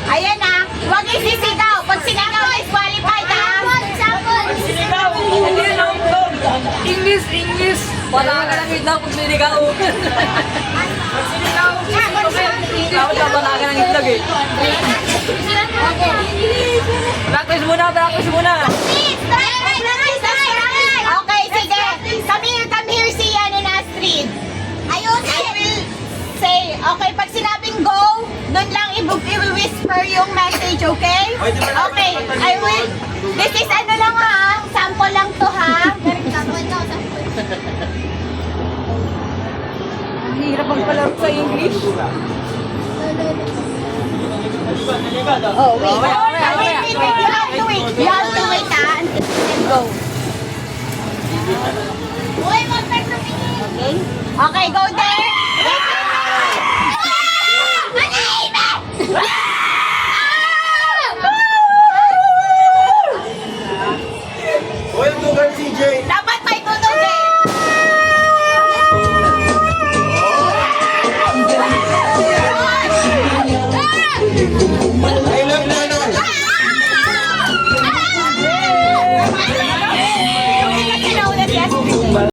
Ayan na. Huwag isisigaw. Pag sinigaw, disqualified ha. English. Wala ka ng itlog pag sinigaw. Dapat ka wala ka ng itlog eh. Practice muna. Okay, sige. Come here si Astrid. I will say, okay, pag sinabing go, doon lang i-whisper yung message, okay? Okay, I will, this is ano lang ha, sample lang to ha. Ang hirap magpalaro sa English. Oh, wait. Wait. You have to wait ha, and go. Okay? Okay, go there. Welcome, CJ! Dapat may tutukan